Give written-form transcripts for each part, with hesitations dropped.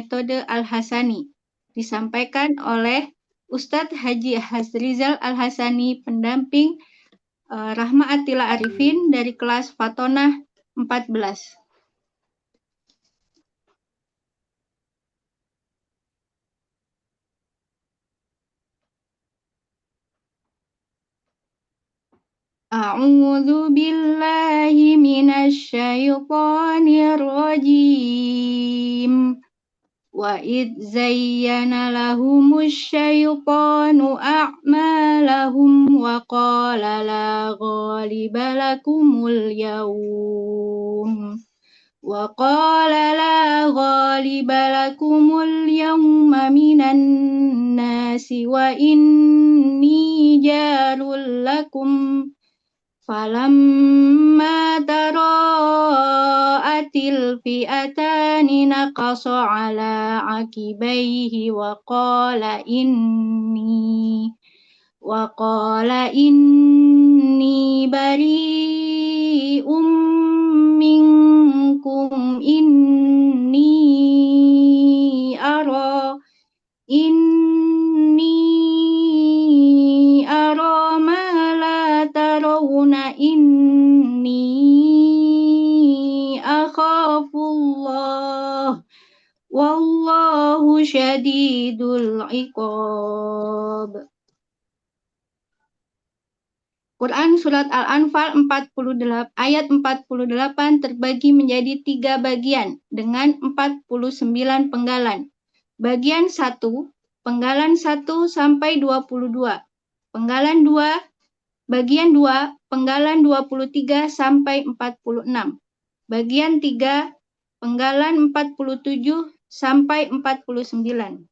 metode Al-Hasani. Disampaikan oleh Ustadz Haji Hasrizal Al-Hasani, pendamping Rahma Atila Arifin dari kelas Fatonah 14. A'udzu billahi minasy syaithanir rajim. Wa id zayyana lahumusy syaitanu a'malahum wa qala la ghaliba lakumul yawm. Wa qala la ghaliba lakumul yawma minan nasi wa inni jarul lakum. Falamma tara'atil fi'atani naqasa ala akibaihi wa qala inni bari'um minkum inni ara ma la tarawna inni akhafullah wallahu syadidul iqab. Quran Surat Al-Anfal 48, ayat 48 terbagi menjadi 3 bagian dengan 49 penggalan. Bagian 1, penggalan 1 sampai 22. Penggalan 2, bagian 2, penggalan 23 sampai 46. Bagian 3, penggalan 47 sampai 49.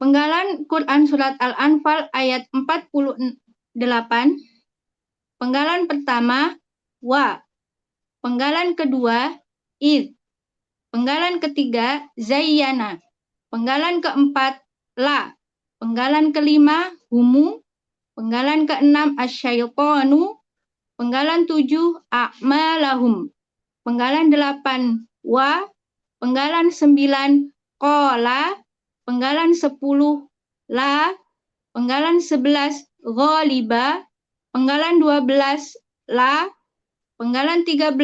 Penggalan Quran Surat Al-Anfal ayat 48. Penggalan pertama, wa. Penggalan kedua, id. Penggalan ketiga, zayyana. Penggalan keempat, la. Penggalan kelima, humu. Penggalan keenam, asyaitanu. Penggalan 7, a'malahum. Penggalan 8, wa. Penggalan 9, qala. Penggalan 10, la. Penggalan 11, ghaliba. Penggalan 12, la. Penggalan 13,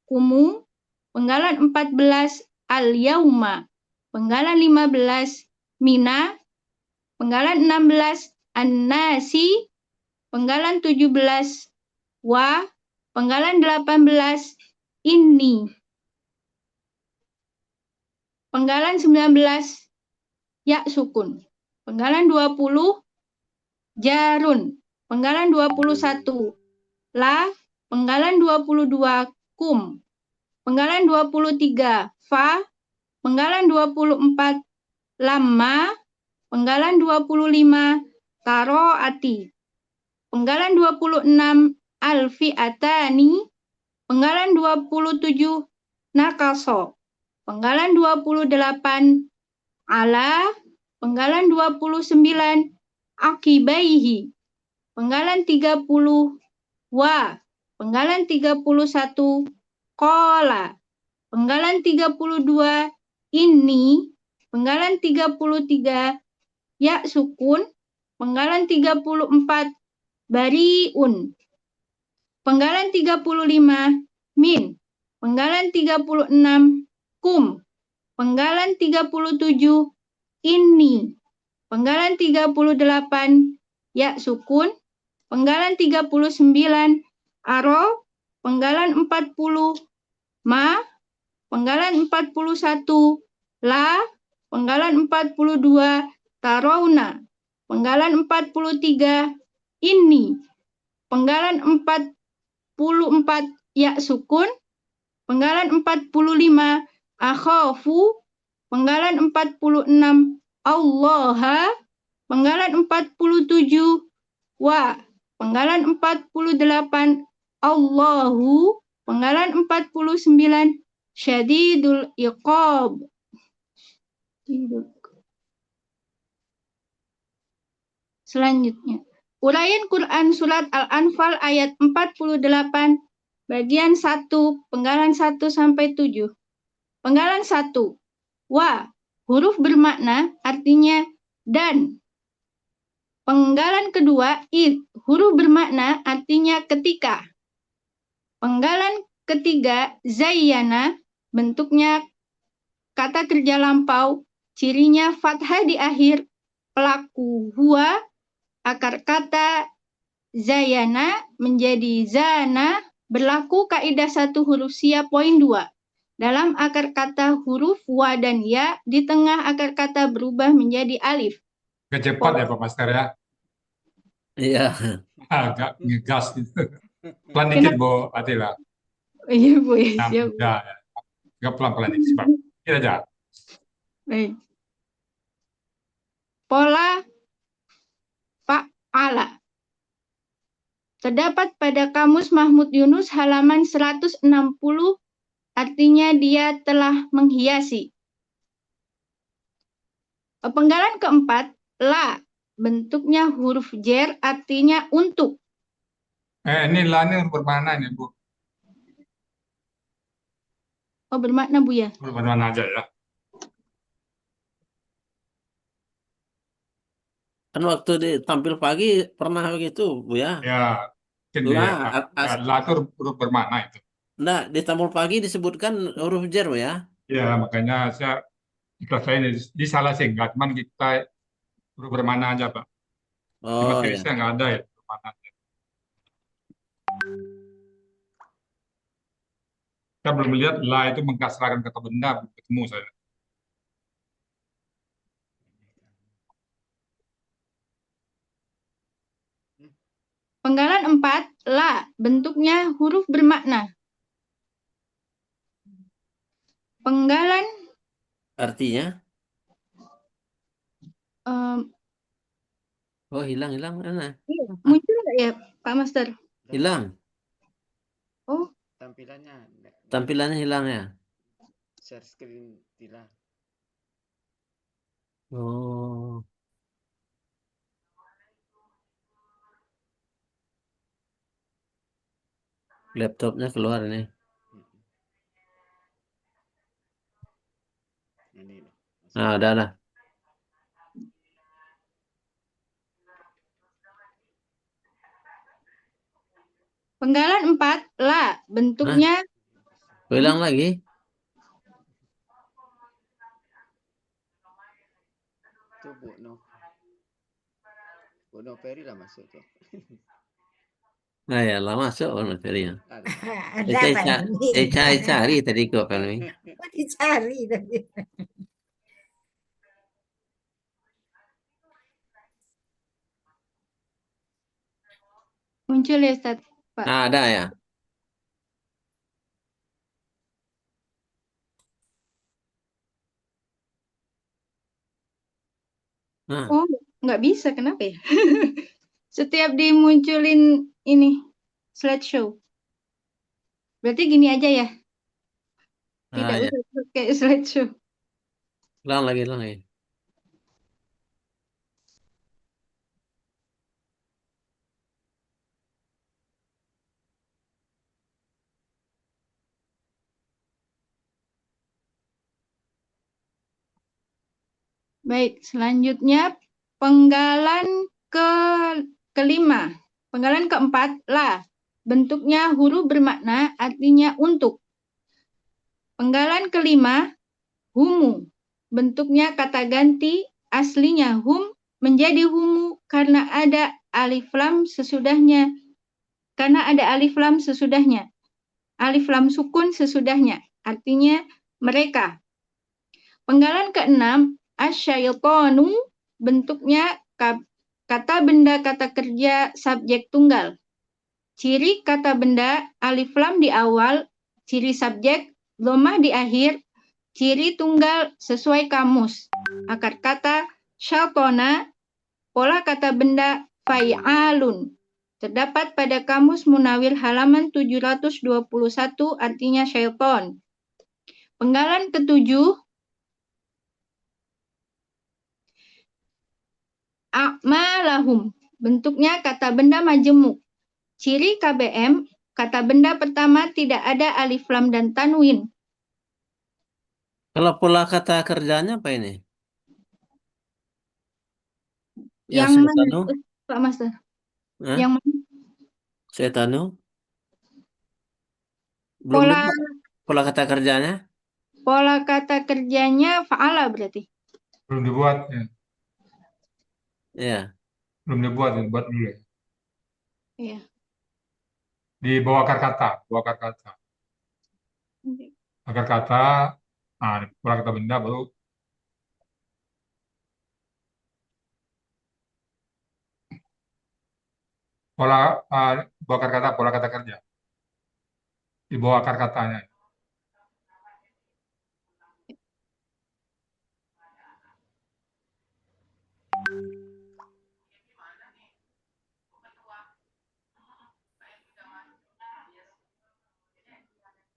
kumu. Penggalan 14, al-yauma. Penggalan 15, mina. Penggalan 16, an-nasi. Penggalan 17, wa. Penggalan 18, inni. Penggalan 19, ya sukun. Penggalan 20, jarun. Penggalan 21, la. Penggalan 22, kum. Penggalan 23, fa. Penggalan 24, lamma. Penggalan 25, taro'ati. Penggalan 26, alfi'atani. Penggalan 27, nakaso. Penggalan 28, ala. Penggalan 29, akibaihi. Penggalan 30, wa. Penggalan 31, qala. Penggalan 32, inni. Penggalan 33, ya sukun. Penggalan 34, bariun. Penggalan 35, min. Penggalan 36, kum. Penggalan 37, inni. Penggalan 38, ya sukun. Penggalan 39, aro. Penggalan 40, ma. Penggalan 41, la. Penggalan 42, tarawna. Penggalan 43, inni. Penggalan 44, ya sukun. Penggalan 45, akhafu. Penggalan 46, allaha. Penggalan 47, wa. Penggalan 48, allahu. Penggalan 49, syadidul iqab. Selanjutnya, uraian Quran Surat Al-Anfal ayat 48 Bagian 1, penggalan 1 sampai 7. Penggalan 1. Wa, huruf bermakna artinya dan. Penggalan kedua, id, huruf bermakna artinya ketika. Penggalan ketiga, zayyana, bentuknya kata kerja lampau, cirinya fathah di akhir, pelaku huwa, akar kata zayyana menjadi zana, berlaku kaidah 1 huruf sia poin 2. Dalam akar kata huruf wa dan ya, di tengah akar kata berubah menjadi alif. Kecepat ya Pak Master ya. Iya. Agak ngegas gitu. Pelan dikit Bu Atila. Iya Bu, Nah, siap. ya. Agak pelan-pelan dikit. Sebab. Kita aja. Baik. Pola fa'ala. Terdapat pada Kamus Mahmud Yunus halaman 160, artinya dia telah menghiasi. Penggalan keempat, la, bentuknya huruf jer, artinya untuk. Ini la ini bermakna nih Bu. Oh, bermakna Bu ya? Bermakna aja ya. Kan waktu tampil pagi pernah begitu, Bu ya? Ya, mungkin La, la itu huruf bermakna itu. nah, di tampil pagi disebutkan huruf jar, Bu ya? Ya, makanya saya ikhlas saya disalah singkat, cuman kita huruf bermakna aja Pak. Di Oh materi ya. saya nggak ada ya bermakna. Saya belum melihat la itu mengkasrahkan kata benda, belum ketemu saya. Penggalan 4, la, bentuknya huruf bermakna. Penggalan Artinya? em, Oh, hilang mana? muncul nggak ya Pak Master? Hilang. Oh, Tampilannya hilang ya? Share screen Tila. Oh. Laptopnya keluar ini. Ini loh. Nah, udah. penggalan 4, la, bentuknya Hilang lagi? Itu Bu No Peri lah masuk tuh. Nah ya, lah masuk materinya. Ada. Saya cari tadi kok Pelmi. Dicari tadi. muncul ya Ustaz. Pak. Nah, ada ya. Nah, Oh, nggak bisa, kenapa ya? Setiap dimunculin ini slideshow. Berarti gini aja ya? Tidak ya. usah pakai slideshow. Hilang lagi. Baik, selanjutnya penggalan kelima. Penggalan keempat, la. Bentuknya huruf bermakna, artinya untuk. Penggalan kelima, humu. Bentuknya kata ganti, aslinya hum, menjadi humu karena ada alif lam sesudahnya. Alif lam sukun sesudahnya, artinya mereka. Penggalan keenam, asyaitonu, bentuknya kata benda kata kerja subjek tunggal. Ciri kata benda alif lam di awal, ciri subjek dhammah di akhir, ciri tunggal sesuai kamus. Akar kata syaitona, pola kata benda fai'alun. Terdapat pada kamus Munawir halaman 721, artinya syaiton. Penggalan ketujuh, a'malahum, bentuknya kata benda majemuk. Ciri KBM, kata benda pertama tidak ada alif lam dan tanwin. Kalau pola kata kerjanya apa ini? Yang Yang mana, setanu? Pak Master? Hah? Yang mana? Setanu? Belum Pola dapat pola kata kerjanya? pola kata kerjanya fa'ala berarti. Belum dibuat ya. Ya. Belum dibuat, ya. Buat dulu ya. Iya. Di bawah akar kata, bawah akar kata. Akar kata, nah, pola kata benda baru pola bawah akar kata, pola kata kerja. Di bawah akar katanya.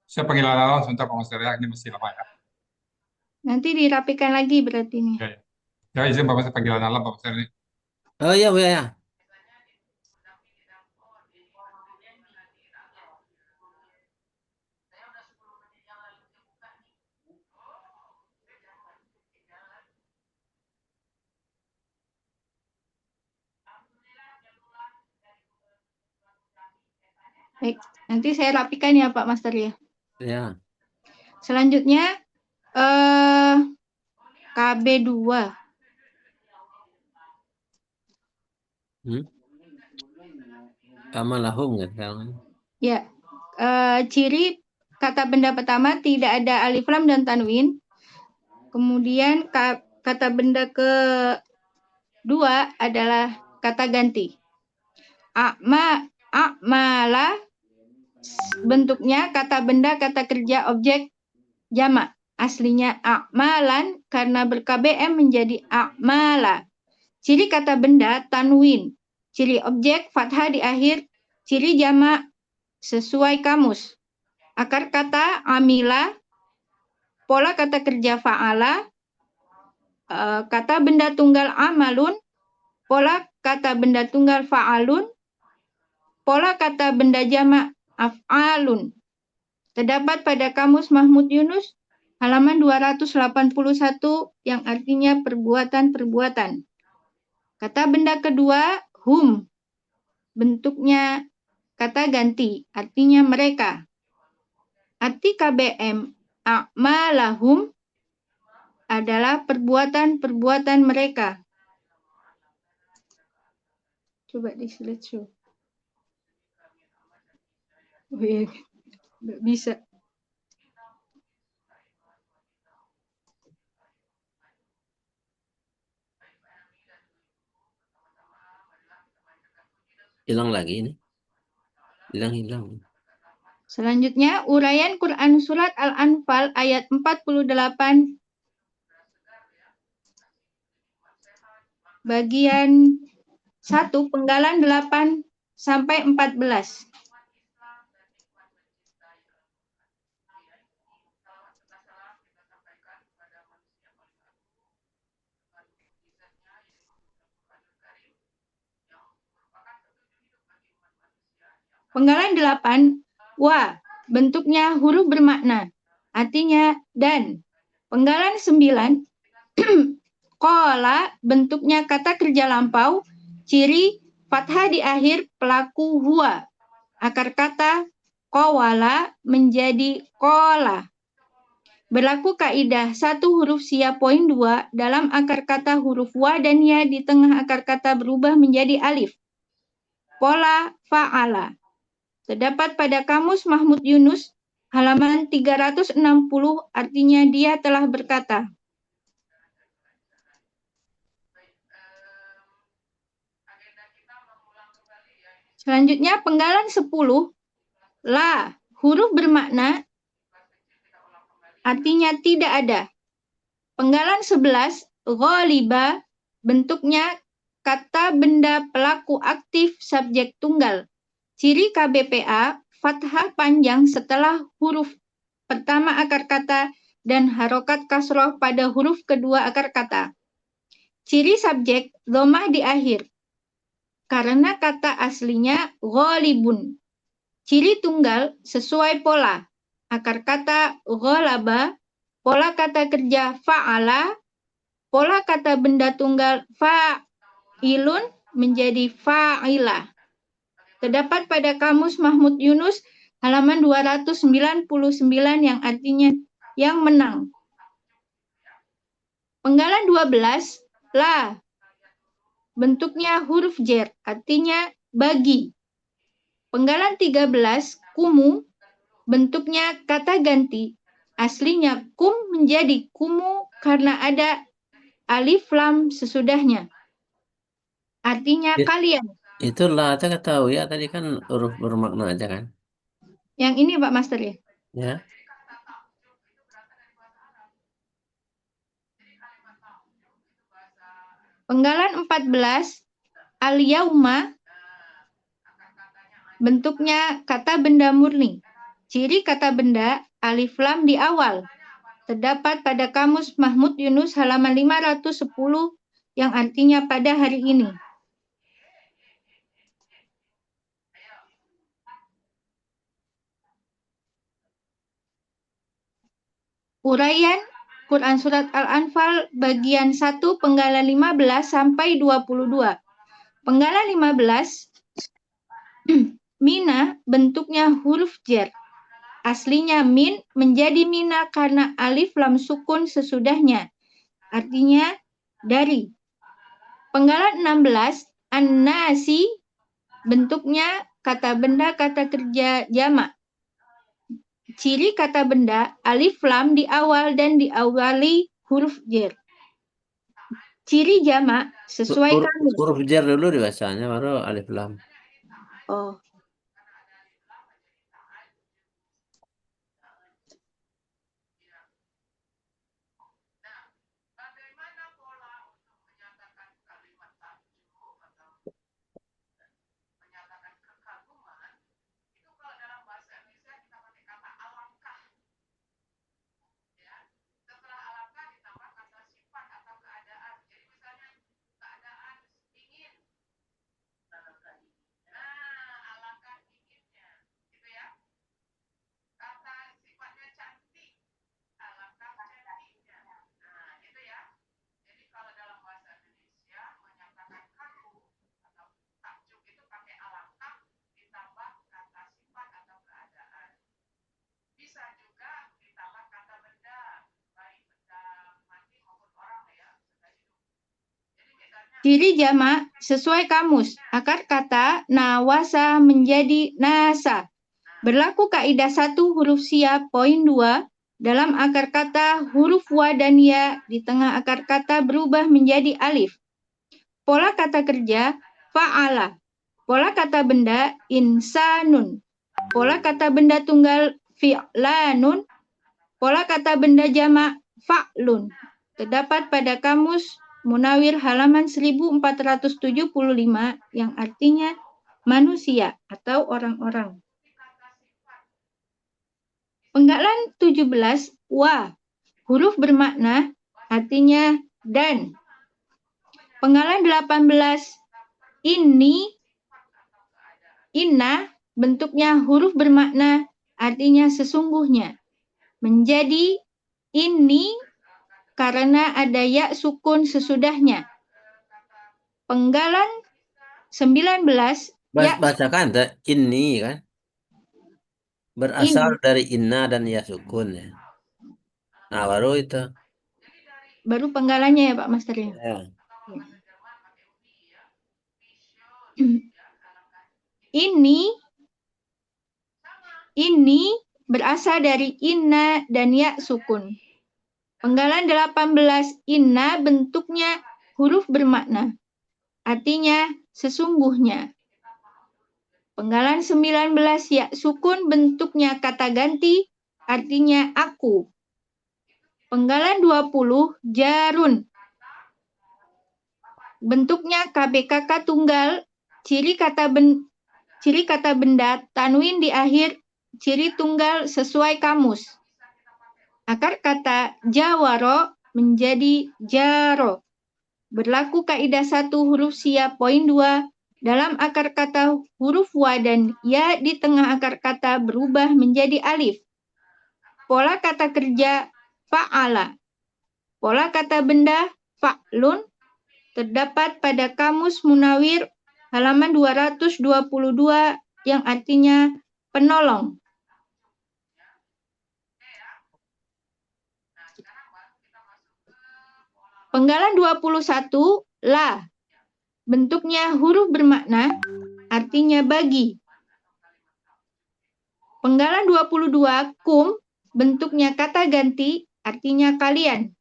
Saya panggil anak sebentar Pak Master ya, ini masih lama ya. Nanti dirapikan lagi berarti nih. Ya, ya. Ya izin Pak Master panggil anak Pak Master ini. Oh iya, Bu ya. Baik, nanti saya rapikan ya Pak Master ya. Ya. Selanjutnya KB2. Kamalahum kan? Ya. Ciri kata benda pertama tidak ada alif lam dan tanwin. Kemudian kata benda kedua adalah kata ganti. A'mala bentuknya kata benda, kata kerja, objek, jamak. Aslinya a'malan, karena ber-KBM menjadi a'mala. Ciri kata benda tanwin. Ciri objek fathah di akhir. Ciri jamak sesuai kamus. Akar kata amila. Pola kata kerja fa'ala. Kata benda tunggal amalun. Pola kata benda tunggal fa'alun. Pola kata benda jamak af'alun. Terdapat pada Kamus Mahmud Yunus halaman 281 yang artinya perbuatan-perbuatan. Kata benda kedua hum. Bentuknya kata ganti, artinya mereka. Arti KBM a'malahum adalah perbuatan-perbuatan mereka. Coba di slideshow. Oh iya, nggak bisa. Hilang lagi ini. Hilang. Selanjutnya, uraian Quran Surat Al-Anfal ayat 48 bagian 1 penggalan 8 sampai 14. Penggalan 8, wa, bentuknya huruf bermakna, artinya dan. Penggalan 9, qala, bentuknya kata kerja lampau, ciri fathah di akhir pelaku huwa. Akar kata qawala menjadi qola. Berlaku kaidah 1 huruf sia poin 2 dalam akar kata huruf wa dan ya di tengah akar kata berubah menjadi alif. Pola fa'ala. Terdapat pada Kamus Mahmud Yunus halaman 360, artinya dia telah berkata. Selanjutnya penggalan 10, la, huruf bermakna, artinya tidak ada. Penggalan 11, ghaliba, bentuknya kata benda pelaku aktif subjek tunggal. Ciri KBPA, fathah panjang setelah huruf pertama akar kata dan harokat kasroh pada huruf kedua akar kata. Ciri subjek, dhammah di akhir. Karena kata aslinya ghalibun. Ciri tunggal sesuai pola. Akar kata ghalaba, pola kata kerja fa'ala, pola kata benda tunggal fa'ilun menjadi fa'ilah. Terdapat pada Kamus Mahmud Yunus halaman 299 yang artinya yang menang. Penggalan 12, la. Bentuknya huruf jer, artinya bagi. Penggalan 13, kumu. Bentuknya kata ganti. Aslinya kum menjadi kumu karena ada alif lam sesudahnya. Artinya kalian. Itu lah, saya tahu ya, tadi kan huruf bermakna aja kan. Yang ini Pak Master ya. Ya. Penggalan 14, al-yauma. Bentuknya kata benda murni. Ciri kata benda alif lam di awal. Terdapat pada Kamus Mahmud Yunus halaman 510 yang artinya pada hari ini. Uraian Quran Surat Al-Anfal bagian 1 penggalan 15 sampai 22. Penggalan 15, mina bentuknya huruf jer. Aslinya min menjadi mina karena alif lam sukun sesudahnya. Artinya dari. Penggalan 16, an-nasi bentuknya kata benda kata kerja jamak. Ciri kata benda alif lam di awal dan diawali huruf jer. Ciri jamak sesuai kamus. Huruf jar dulu di bahasanya, baru alif lam. Oh. Ciri jamak sesuai kamus. Akar kata nawasa menjadi nasa. Berlaku kaidah 1 huruf siap poin 2. Dalam akar kata huruf wa dan ya di tengah akar kata berubah menjadi alif. Pola kata kerja fa'ala. Pola kata benda insanun. Pola kata benda tunggal fi'lanun. Pola kata benda jamak fa'lun. Terdapat pada Kamus Munawir halaman 1475 yang artinya manusia atau orang-orang. Penggalan 17, wa. Huruf bermakna artinya dan. Penggalan 18, inna bentuknya huruf bermakna artinya sesungguhnya. Menjadi ini karena ada ya sukun sesudahnya. Penggalan 19, ya. Bacakan ini kan. Berasal dari inna dan ya sukun ya. Nah, baru itu. Baru penggalannya ya Pak Master ya. Ya. Ini berasal dari inna dan ya sukun. Penggalan 18, inna bentuknya huruf bermakna. Artinya sesungguhnya. Penggalan 19, ya sukun bentuknya kata ganti. Artinya aku. Penggalan 20, jarun. Bentuknya KBKK tunggal. Ciri kata benda tanwin di akhir. Ciri tunggal sesuai kamus. Akar kata jawaro menjadi jaro. Berlaku kaidah 1 huruf siap poin 2. Dalam akar kata huruf wa dan ya di tengah akar kata berubah menjadi alif. Pola kata kerja fa'ala. Pola kata benda fa'lun terdapat pada Kamus Munawir halaman 222 yang artinya penolong. Penggalan 21 la. Bentuknya huruf bermakna, artinya bagi. Penggalan 22 kum, bentuknya kata ganti, artinya kalian.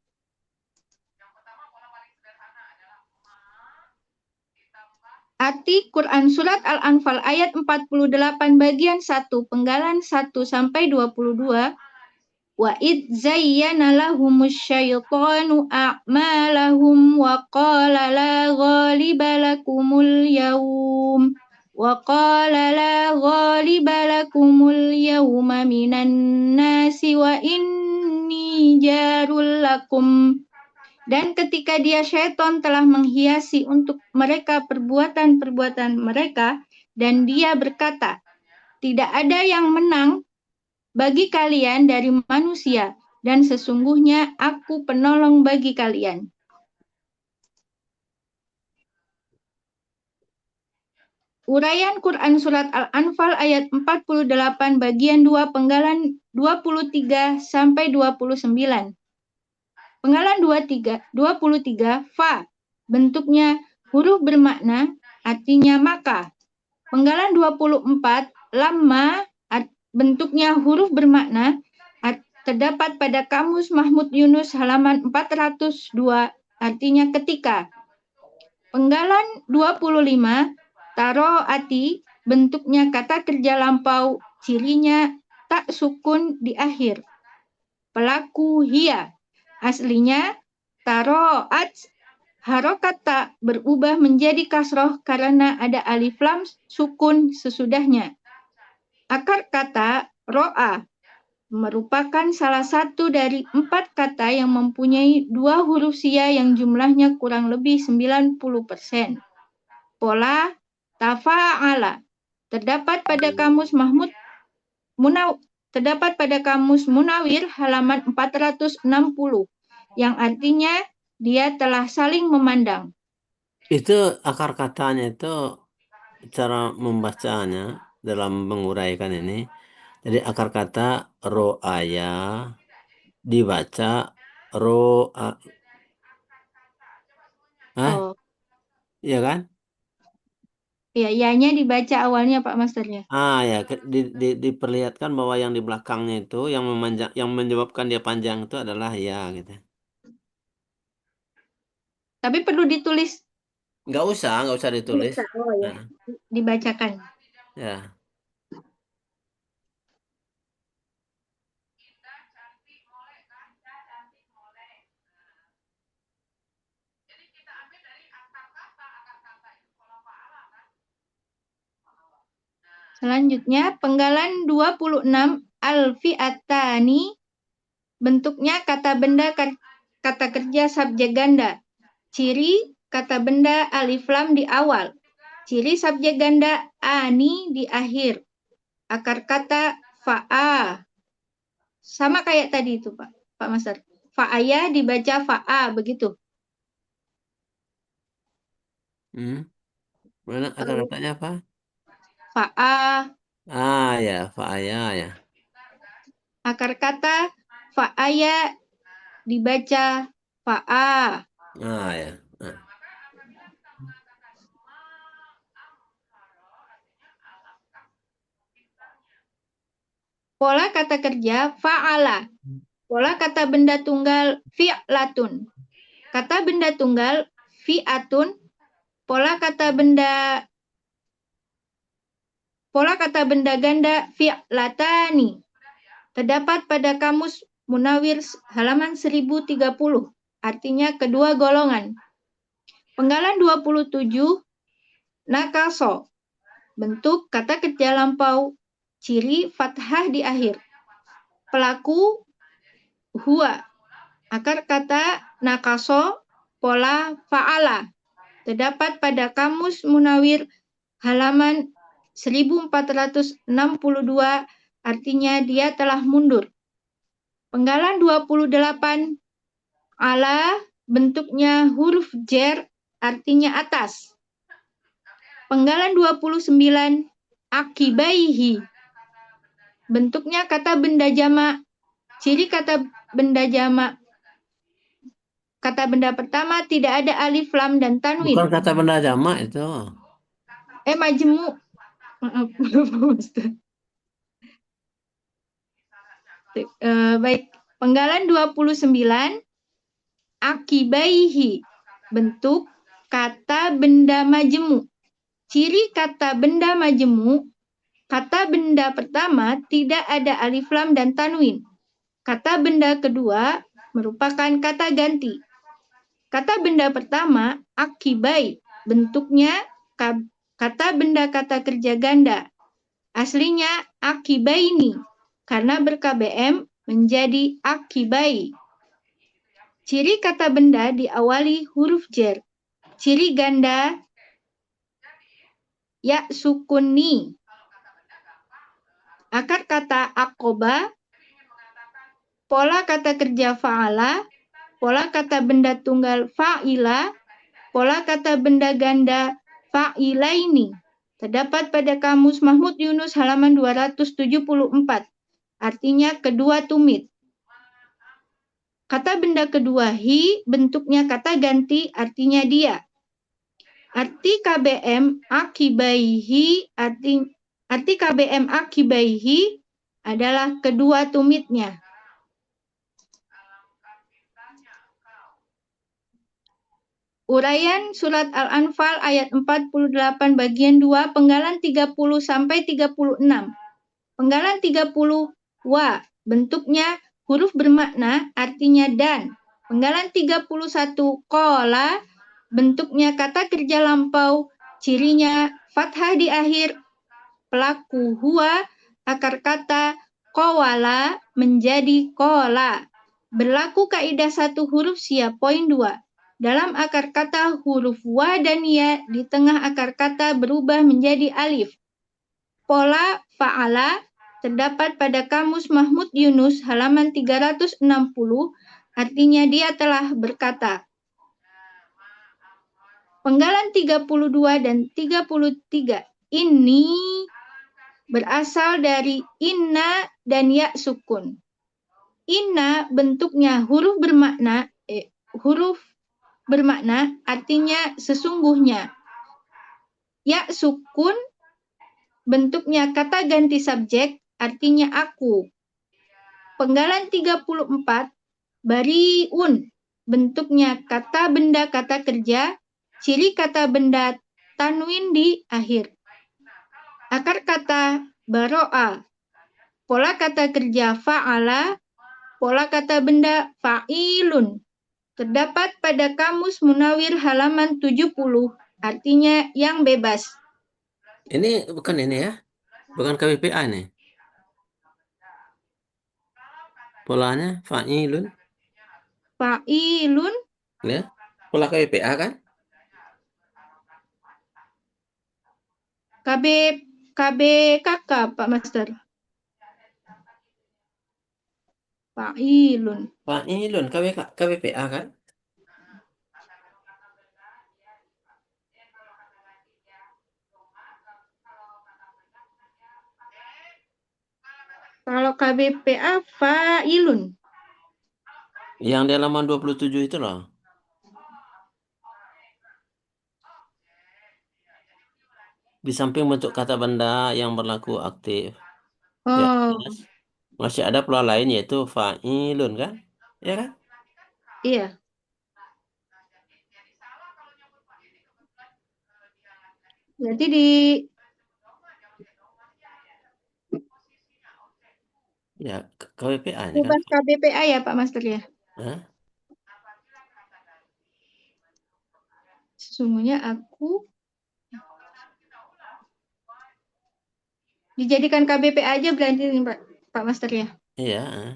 Arti Quran Surat Al-Anfal ayat 48 bagian 1, penggalan 1 sampai 22. Wa id zayyana lahumus syaitanu a'malahum wa qala la ghaliba lakumul yawm wa qala la ghaliba lakumul yawma minan nasi wa inni jarul lakum. Dan ketika dia syaitan telah menghiasi untuk mereka perbuatan-perbuatan mereka, dan dia berkata, tidak ada yang menang bagi kalian dari manusia, dan sesungguhnya aku penolong bagi kalian. Uraian Quran Surat Al-Anfal ayat 48 bagian 2 penggalan 23 sampai 29. Penggalan 23 fa, bentuknya huruf bermakna, artinya maka. Penggalan 24 lamma, bentuknya huruf bermakna, terdapat pada Kamus Mahmud Yunus halaman 402, artinya ketika. Penggalan 25 taro'ati, bentuknya kata kerja lampau, cirinya tak sukun di akhir. Pelaku hia, aslinya taro'at, harokat tak berubah menjadi kasroh karena ada alif lam sukun sesudahnya. Akar kata ro'a merupakan salah satu dari 4 kata yang mempunyai 2 huruf sia yang jumlahnya kurang lebih 90%. Pola tafa'ala terdapat pada Kamus Munawir halaman 460 yang artinya dia telah saling memandang. Itu akar katanya itu cara membacanya dalam menguraikan ini. Jadi akar kata ro'aya dibaca ro'a. Oh, Iya kan? ya, ya-nya dibaca awalnya Pak Masternya. Ya, diperlihatkan bahwa yang di belakangnya itu yang menyebabkan dia panjang itu adalah ya gitu. Tapi perlu ditulis. Nggak usah ditulis. Oh ya, Nah, dibacakan. ya. Selanjutnya, penggalan 26 al-fi'atani, bentuknya kata benda kata kerja subjek ganda. Ciri kata benda alif lam di awal. Ciri subjek ganda ani di akhir. Akar kata fa'a. Sama kayak tadi itu Pak Master. Fa'aya dibaca fa'a, begitu. Mana akar katanya apa? Fa'a. Ya, fa'aya ya. Akar kata fa'aya dibaca fa'a. Ya. Pola kata kerja fa'ala. Pola kata benda tunggal fi'latun. Kata benda tunggal fi'atun. Pola kata benda ganda fi'latani. Terdapat pada Kamus Munawir halaman 1030. Artinya kedua golongan. Penggalan 27 nakaso. Bentuk kata kerja lampau. Ciri fathah di akhir. Pelaku huwa. Akar kata nakaso, pola fa'ala. Terdapat pada Kamus Munawir halaman 1462, artinya dia telah mundur. Penggalan 28, ala bentuknya huruf jer, artinya atas. Penggalan 29, akibaihi, bentuknya kata benda jamak. Ciri kata benda jamak, kata benda pertama tidak ada alif, lam, dan tanwin. Bukan kata benda jamak itu. Majemuk. Maaf, Ustaz. Baik, penggalan 29, akibaihi, bentuk kata benda majemuk. Ciri kata benda majemuk, kata benda pertama tidak ada alif, lam, dan tanwin. Kata benda kedua merupakan kata ganti. Kata benda pertama, akibai, bentuknya kata benda kata kerja ganda. Aslinya akibaini, karena ber-KBM menjadi akibai. Ciri kata benda diawali huruf jer. Ciri ganda ya sukuni. Akar kata akoba, pola kata kerja fa'ala, pola kata benda tunggal fa'ila, pola kata benda ganda fa'ilaini. Terdapat pada Kamus Mahmud Yunus halaman 274. Artinya kedua tumit. Kata benda kedua hi, bentuknya kata ganti, artinya dia. Arti KBM akibaihi, arti KBM akibaihi adalah kedua tumitnya. Uraian surat Al-Anfal ayat 48 bagian 2, penggalan 30 sampai 36. Penggalan 30, wa, bentuknya huruf bermakna, artinya dan. Penggalan 31, kola, bentuknya kata kerja lampau, cirinya fathah di akhir, pelaku huwa, akar kata kowala menjadi kola. Berlaku kaidah satu huruf siap. Poin 2. Dalam akar kata huruf wa dan ya di tengah akar kata berubah menjadi alif. Pola fa'ala terdapat pada Kamus Mahmud Yunus halaman 360, artinya dia telah berkata. Penggalan 32 dan 33 ini berasal dari inna dan ya sukun. Inna bentuknya huruf bermakna artinya sesungguhnya. Ya sukun bentuknya kata ganti subjek, artinya aku. Penggalan 34, bariun, bentuknya kata benda kata kerja, ciri kata benda tanwin di akhir. Akar kata baro'a, pola kata kerja fa'ala, pola kata benda fa'ilun. Terdapat pada Kamus Munawir halaman 70, artinya yang bebas. Ini bukan ini ya. Bukan KBPA nih. Polanya fa'ilun. Fa'ilun, Ya. Pola KBPA kan? KBKK, Pak Master. Fa'ilun. Fa'ilun KBPA kan? Kalau KBPA fa'ilun. Yang di halaman 27 itu loh. Di samping bentuk kata benda yang berlaku aktif. Ya, Oh, jelas. Masih ada pola lain yaitu fa'ilun kan? Ya kan? iya. Jadi di Ya, KBPA ini kan. bebas KBPA ya Pak Master ya. Hah? Sesungguhnya aku dijadikan KBPA aja berarti ini, Pak Master ya. Iya.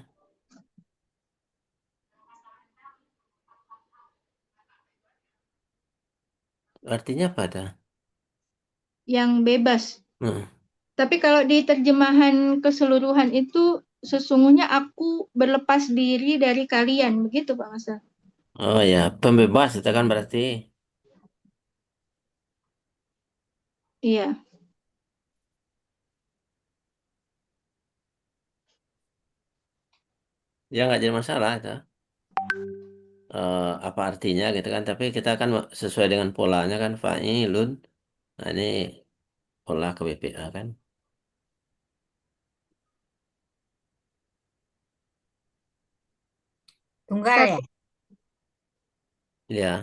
Artinya apa dah? yang bebas. Hmm. Tapi kalau di terjemahan keseluruhan itu sesungguhnya aku berlepas diri dari kalian, begitu Pak Masa? Oh ya, pembebas itu kan berarti. Iya. Ya nggak jadi masalah itu. Apa artinya gitu kan? Tapi kita kan sesuai dengan polanya kan fa'ilun. Nah ini pola ke BPA kan. Tunggal ya. Ya,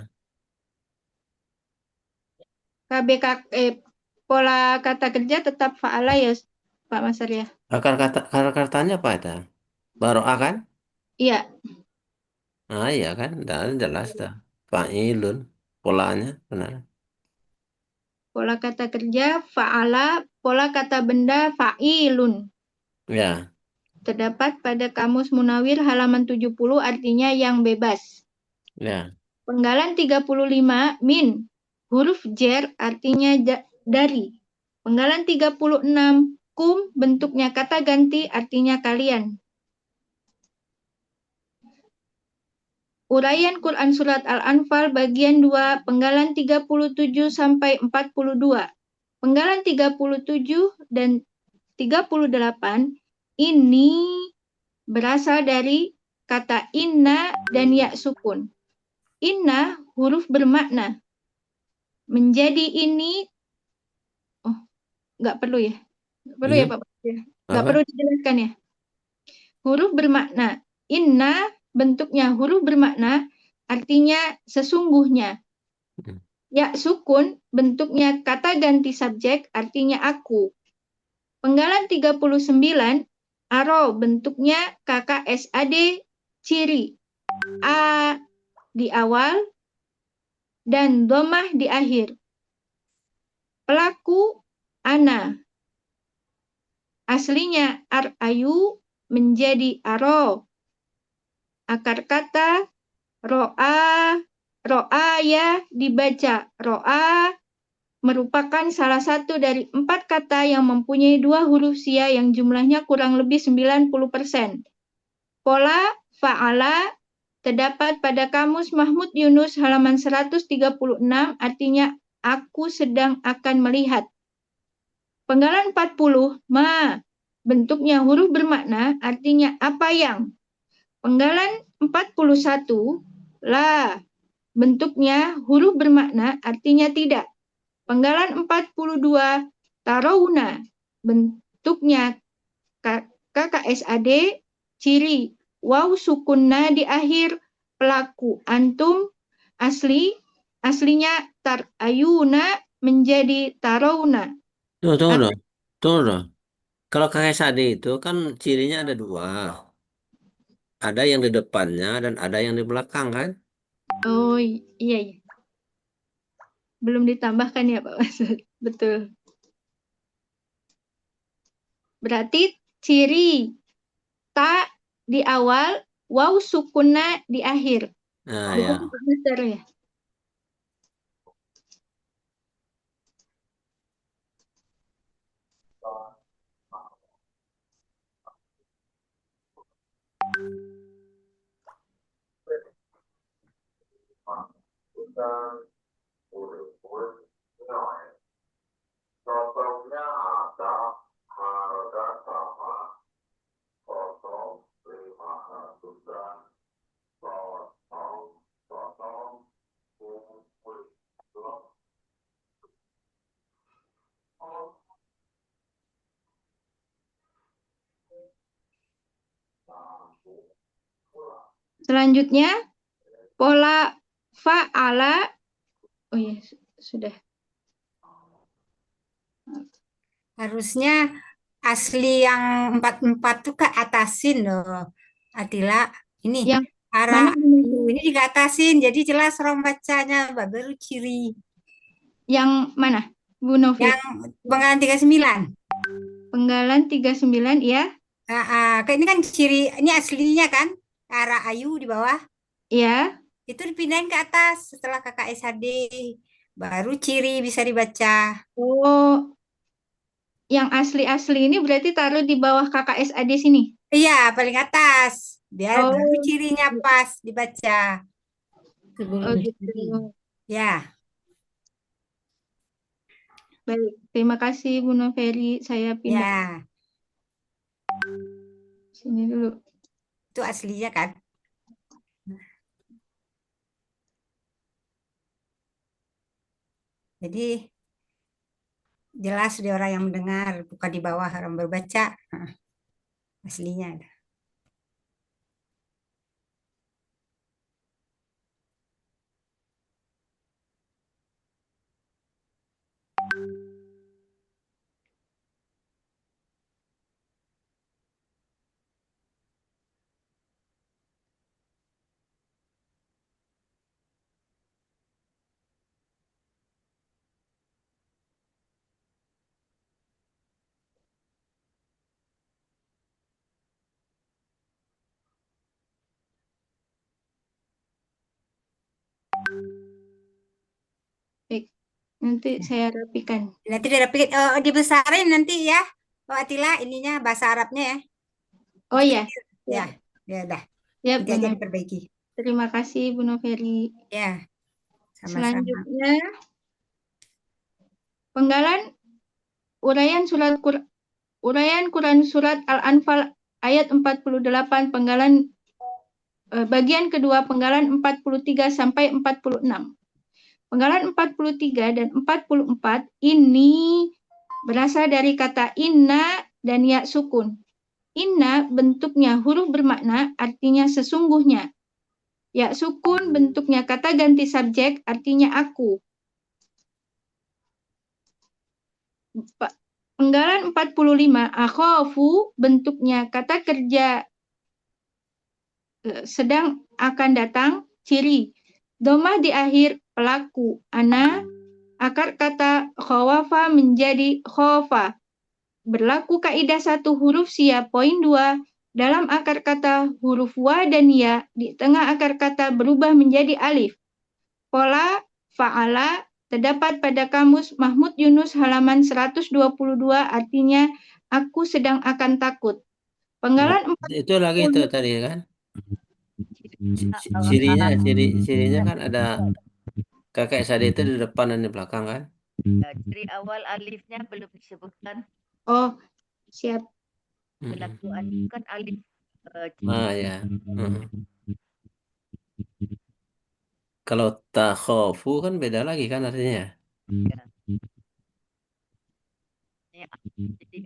Pola kata kerja tetap fa'ala ya Pak Masar ya? akar katanya apa itu? Baro'a kan? Iya. Nah iya kan, dan jelas dah. Fa'ilun, polanya benar. Pola kata kerja fa'ala, pola kata benda fa'ilun. Ya, Terdapat pada Kamus Munawir halaman 70 artinya yang bebas. ya, Penggalan 35 min. Huruf jer artinya dari. Penggalan 36 kum bentuknya kata ganti artinya kalian. Uraian Quran Surat Al-Anfal bagian 2 penggalan 37 sampai 42. Penggalan 37 dan 38 ini berasal dari kata inna dan ya sukun. Inna huruf bermakna. Menjadi ini, nggak perlu ya? Nggak perlu ya Pak? Nggak apa? perlu dijelaskan ya? Huruf bermakna. Inna bentuknya huruf bermakna, artinya sesungguhnya. Hmm. Ya sukun bentuknya kata ganti subjek, artinya aku. Penggalan 39, aro bentuknya KKSAD ciri. A di awal dan domah di akhir. Pelaku ana. Aslinya ar-ayu menjadi aro. Akar kata ro'a ya dibaca ro'a merupakan salah satu dari 4 kata yang mempunyai 2 huruf sia yang jumlahnya kurang lebih 90%. Pola fa'ala terdapat pada Kamus Mahmud Yunus halaman 136 artinya aku sedang akan melihat. Penggalan 40 ma bentuknya huruf bermakna artinya apa yang. Penggalan 41 la bentuknya huruf bermakna artinya tidak. Penggalan 42 tarawuna bentuknya KKSAD ciri waw sukunna di akhir pelaku antum aslinya tarayuna menjadi tarawuna. Tunggu. Kalau kakek sade itu kan cirinya ada 2. Ada yang di depannya dan ada yang di belakang kan? Oh iya. Belum ditambahkan ya Pak Masud. Betul. Berarti ciri ta di awal, waw sukunna di akhir. Nah ya. Begitu Pak Masud ya? Selanjutnya, pola fa'ala. Oh ya, sudah. Harusnya asli yang 44 tuh ke atasin loh. Atila, ini Yang arah mana ini dikatasin, jadi jelas orang bacanya, baru ciri. Yang mana? Bu Novi. Yang penggalan 39. Penggalan 39 ya. Ini kan ciri, ini aslinya kan, arah ayu di bawah. Ya. Itu dipindahin ke atas setelah KKSHD. baru ciri bisa dibaca. Oh, yang asli-asli ini berarti taruh di bawah KKSAD sini. Iya, paling atas. Biar Oh, baru cirinya pas dibaca. oh gitu. Ya, Baik, terima kasih Bu Noveri. Saya pindah ya. sini dulu. Itu aslinya kan. Jadi jelas di orang yang mendengar, bukan di bawah orang berbaca. Nah, aslinya. Baik, nanti saya rapikan. Nanti dibesarin nanti ya. Oh, Atila, ininya bahasa Arabnya ya. Oh ya, Ya, ya udah. ya Nanti Bu aja Noveri. diperbaiki. Terima kasih Bu Noveri. Ya, sama-sama. Selanjutnya, penggalan uraian uraian Quran Surat Al-Anfal ayat 48, penggalan bagian kedua, penggalan 43 sampai 46. Penggalan 43 dan 44 ini berasal dari kata inna dan ya sukun. Inna bentuknya huruf bermakna, artinya sesungguhnya. Ya sukun bentuknya kata ganti subjek, artinya aku. Penggalan 45, akhafu bentuknya kata kerja sedang akan datang, ciri. Domah di akhir pelaku. Ana, akar kata khawafa menjadi khofa. Berlaku kaidah 1 huruf sia, poin 2. Dalam akar kata huruf wa dan ya, di tengah akar kata berubah menjadi alif. Pola fa'ala terdapat pada kamus Mahmud Yunus halaman 122, artinya aku sedang akan takut. Penggalan Itu lagi itu 40. tadi kan. Cirinya kan ada kakek Sade itu di depan dan di belakang kan. Ciri awal alifnya belum disebutkan. Oh, siap. Berlaku alif kan alif. Ah ya. Kalau takhofu kan beda lagi kan artinya. Ya, jadi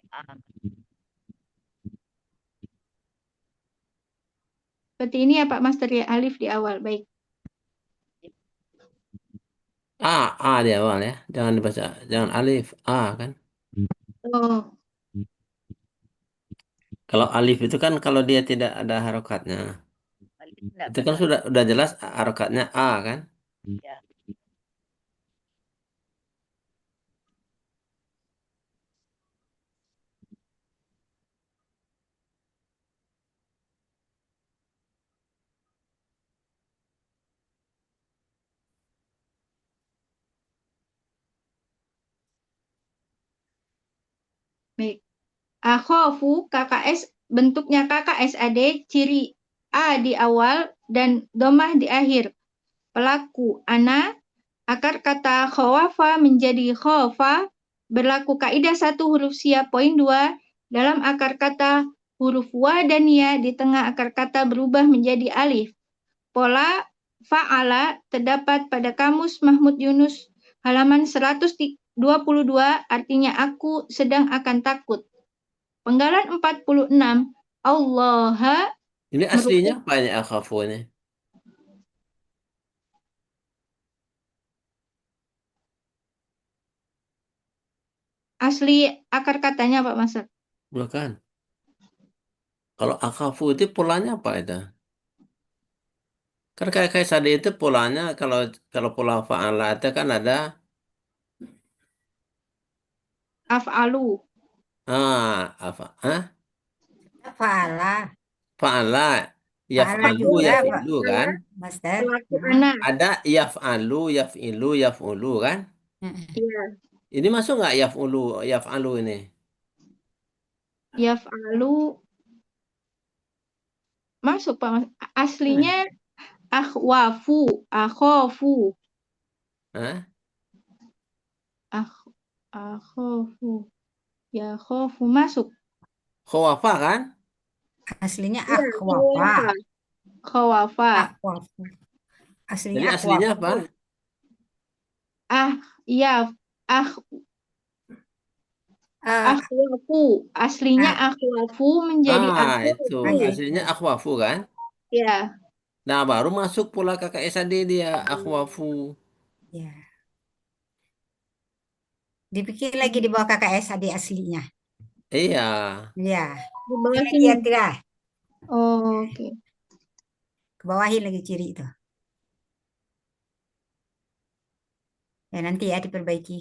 Seperti ini ya Pak Master ya, alif di awal. Baik. A di awal ya. Jangan dibaca, jangan alif, A kan. Oh, Kalau alif itu kan kalau dia tidak ada harokatnya. alif enggak Itu kan sudah jelas harokatnya A kan. ya. baik. Akhofu KKS bentuknya KKSAD, ciri A di awal dan domah di akhir. Pelaku ana, akar kata khawafa menjadi khofa, berlaku kaidah 1 huruf sia, poin 2. Dalam akar kata huruf wa dan ya, di tengah akar kata berubah menjadi alif. Pola fa'ala terdapat pada kamus Mahmud Yunus halaman 122, artinya aku sedang akan takut. Penggalan 46, Allah Ini aslinya apa ini akhafu ini? asli akar katanya Pak Master. Bukan. Kalau akhafu itu polanya apa itu? Kan kayak tadi itu polanya kalau pola fa'ala itu kan ada Af'alu. apa? Fa'ala. Fa'ala. Pahala Yaf'alu, juga, Pak yaf'ilu kan? Master. Pelaku Nah, anak. Ada yaf'alu, yaf'ilu, yaf'ulu kan? Iya. Ini masuk nggak yaf'ulu, yaf'alu ini? Yaf'alu masuk Pak. Aslinya akhwafu, akhofu, Hah? akh, akhofu, ya khofu masuk. Khawafa kan? aslinya Iya, akhwafa. khawafa. Akhwafu. Aslinya Jadi aslinya akhwafu. apa? Ah, iya, ah, Eh, akhwafu. Aslinya ah, akhwafu menjadi Itu. akhwafu. Aslinya akhwafu kan? Ya, Nah, baru masuk pula KKS tadi dia akhwafu. ya. Dipikir lagi di bawah KKS adik aslinya. Iya. Ya, di bawah lagi sini. tidak. Oh, oke. Ke bawahin lagi ciri itu. Ya nanti ya diperbaiki.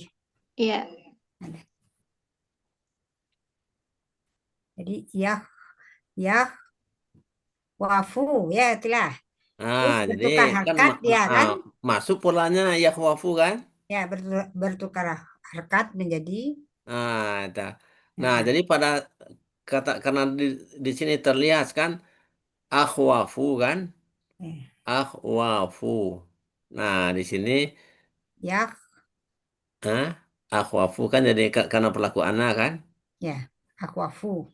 Iya. Jadi ya wafu ya itulah. Terus Nah, jadi bertukar kan harkat dia kan? masuk polanya yakhwafu kan? Ya bertukar harkat menjadi Nah, nah, ya, jadi pada kata karena di sini terlihat kan akhwafu kan? ya, Akhwafu. Nah, di sini ya, ah, akhwafu kan jadi karena pelaku anak kan? ya akhwafu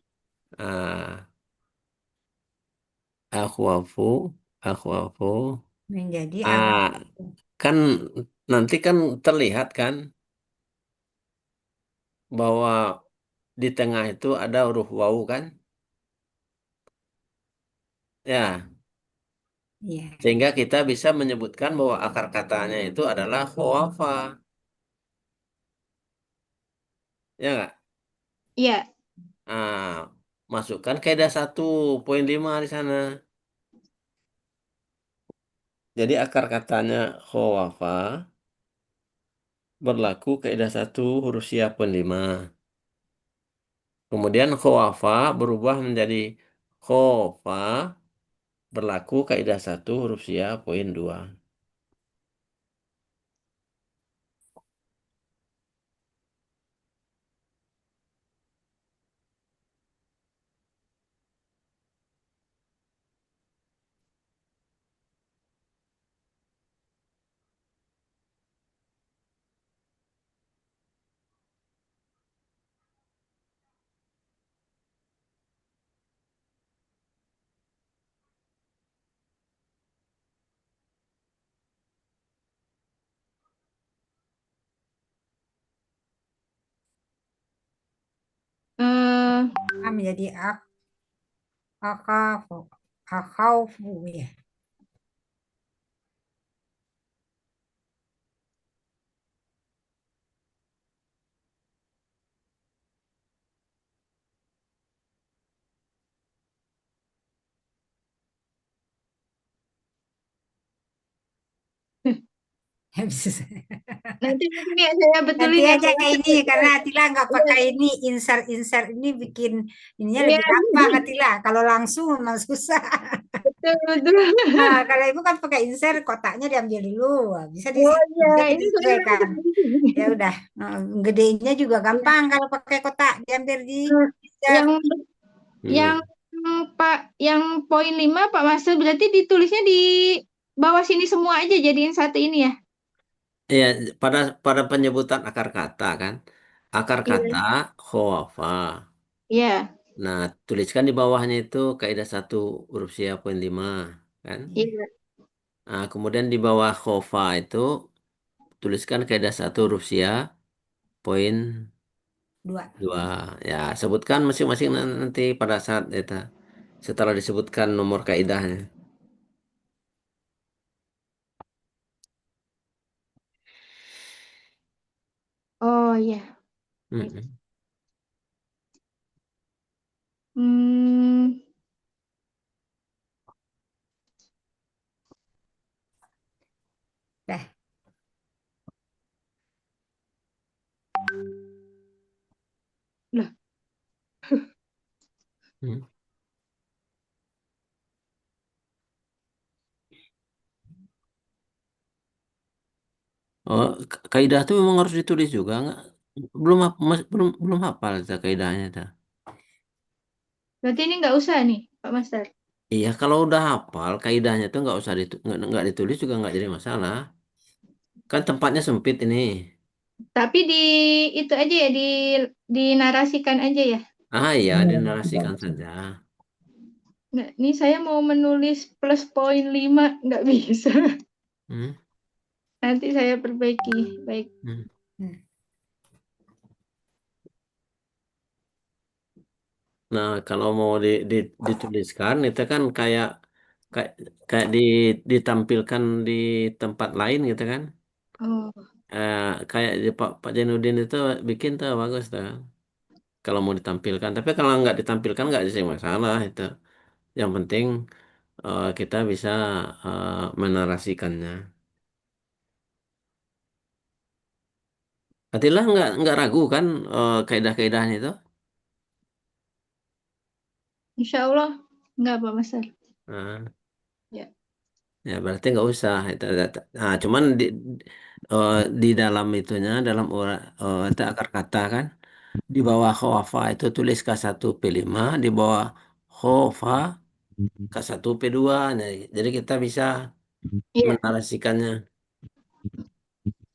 Ah, akhwafu, akhwafu. menjadi Ah, kan nanti kan terlihat kan bahwa di tengah itu ada huruf wawu kan? Ya, ya. sehingga kita bisa menyebutkan bahwa akar katanya itu adalah khawafa. Ya nggak? Iya. Nah, masukkan kaidah 1.5 di sana. Jadi akar katanya khawafa berlaku kaidah 1 huruf sia pun 5. Kemudian khawafa berubah menjadi khofa berlaku kaidah 1 huruf sia poin 2. Eh, Menjadi akafu akhaufu ya. nanti mungkin ya saya Nanti betulin ya aja Pak. ini karena Atila nggak Iya, pakai ini insert ini bikin ininya iya, lebih gampang Atila. Kalau langsung memang susah. betul, betul. Nah, kalau ibu kan pakai insert kotaknya diambil dulu. Wah, bisa Oh iya, bisa ini saya disesuaikan. di sini. Ya udah, gedenya juga gampang kalau pakai kotak diambil di Eh, insert. Yang yang Hmm. Pak, yang poin 5 Pak Master berarti ditulisnya di bawah sini semua aja jadiin satu ini ya. Ya, pada penyebutan akar kata kan. Akar kata Iya. khawafa. Iya, Nah, tuliskan di bawahnya itu kaidah 1 huruf sia poin 5 kan. iya. Nah, kemudian di bawah khofa itu tuliskan kaidah 1 huruf sia poin Dua. 2. Ya, sebutkan masing-masing nanti pada saat itu setelah disebutkan nomor kaidahnya. Oh iya. Baik. Mm-mm. Hmm, Dah. lah. Mm. Oh, kaidah itu memang harus ditulis juga nggak? Belum hafal kaidahnya itu. Berarti ini nggak usah nih, Pak Master. Iya, kalau udah hafal kaidahnya tuh nggak usah nggak ditulis juga nggak jadi masalah. Kan tempatnya sempit ini. Tapi itu aja ya, dinarasikan aja ya. Ah iya, dinarasikan saja. Nggak, nih saya mau menulis plus poin 5, nggak bisa. Hmm, Nanti saya perbaiki. Baik. hmm. Nah, kalau mau dituliskan itu kan kayak kayak kayak ditampilkan di tempat lain gitu kan. Oh, Kayak di Pak Jainuddin itu bikin tuh bagus tuh. Kalau mau ditampilkan, tapi kalau nggak ditampilkan nggak jadi masalah itu. Yang penting kita bisa menarasikannya. Atila nggak ragu kan kaidah-kaidahnya itu? insya Allah nggak, Pak Master. Nah, Ya. ya berarti nggak usah. Nah, cuman eh, di dalam itunya, dalam itu akar kata kan, di bawah khofa itu tulis K1P5, di bawah khofa K1P2. Nah, jadi kita bisa Iya, menarasikannya.